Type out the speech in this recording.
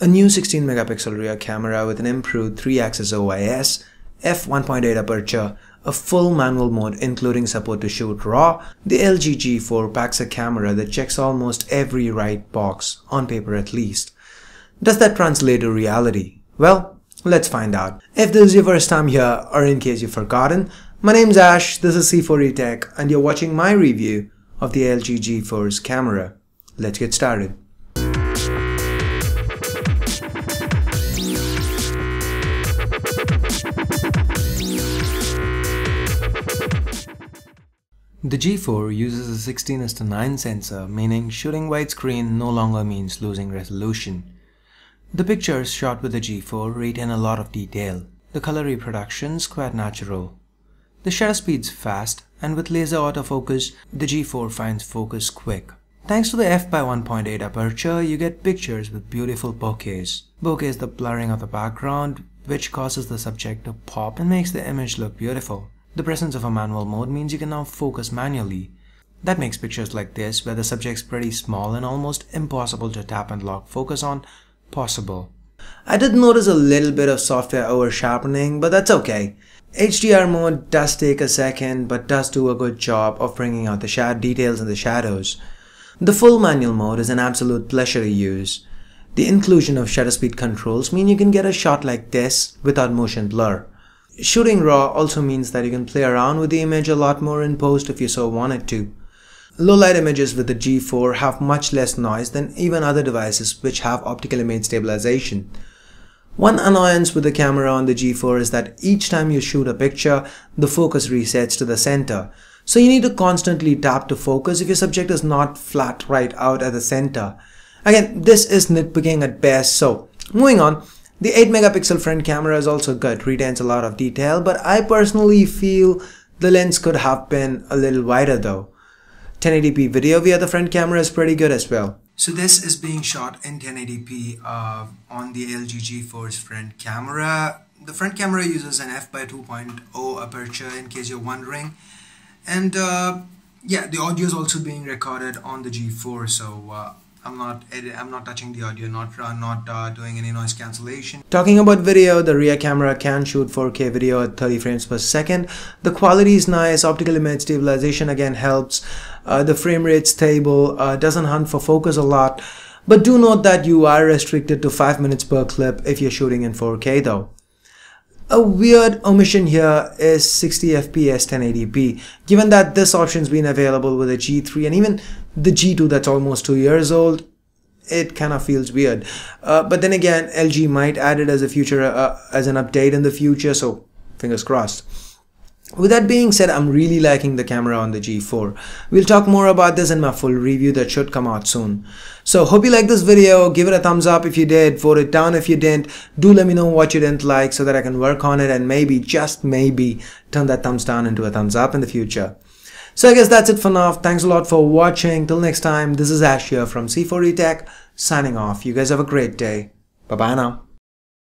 A new 16 megapixel rear camera with an improved 3-axis OIS, f1.8 aperture, a full manual mode including support to shoot RAW, the LG G4 packs a camera that checks almost every right box, on paper at least. Does that translate to reality? Well, let's find out. If this is your first time here, or in case you've forgotten, my name's Ash, this is C4E Tech, and you're watching my review of the LG G4's camera. Let's get started. The G4 uses a 16:9 sensor, meaning shooting widescreen no longer means losing resolution. The pictures shot with the G4 retain a lot of detail. The color reproduction's quite natural. The shutter speed's fast, and with laser autofocus, the G4 finds focus quick. Thanks to the f/1.8 aperture, you get pictures with beautiful bokehs. Bokeh is the blurring of the background, which causes the subject to pop and makes the image look beautiful. The presence of a manual mode means you can now focus manually. That makes pictures like this, where the subject's pretty small and almost impossible to tap and lock focus on, possible. I did notice a little bit of software over-sharpening, but that's okay. HDR mode does take a second, but does do a good job of bringing out the details in the shadows. The full manual mode is an absolute pleasure to use. The inclusion of shutter speed controls mean you can get a shot like this without motion blur. Shooting RAW also means that you can play around with the image a lot more in post if you so wanted to. Low-light images with the G4 have much less noise than even other devices which have optical image stabilization. One annoyance with the camera on the G4 is that each time you shoot a picture, the focus resets to the center. So you need to constantly tap to focus if your subject is not flat right out at the center. Again, this is nitpicking at best, so moving on. The 8 megapixel front camera is also good, retains a lot of detail, but I personally feel the lens could have been a little wider though. 1080p video via the front camera is pretty good as well. So this is being shot in 1080p on the LG G4's front camera. The front camera uses an f/2.0 aperture in case you're wondering. And yeah, the audio is also being recorded on the G4, so I'm not touching the audio, not doing any noise cancellation. Talking about video, the rear camera can shoot 4K video at 30 frames per second. The quality is nice. Optical image stabilization again helps. The Framerate Stable doesn't hunt for focus a lot, but do note that you are restricted to 5 minutes per clip if you're shooting in 4K though. A weird omission here is 60 FPS 1080p. Given that this option's been available with the G3 and even the G2 that's almost 2 years old, it kind of feels weird. But then again, LG might add it as a as an update in the future, so fingers crossed. With that being said, I'm really liking the camera on the G4. We'll talk more about this in my full review that should come out soon. So hope you liked this video. Give it a thumbs up if you did, vote it down if you didn't. Do let me know what you didn't like so that I can work on it and maybe, just maybe, turn that thumbs down into a thumbs up in the future. So I guess that's it for now. Thanks a lot for watching. Till next time, this is Ash here from C4E Tech, signing off. You guys have a great day. Bye-bye now.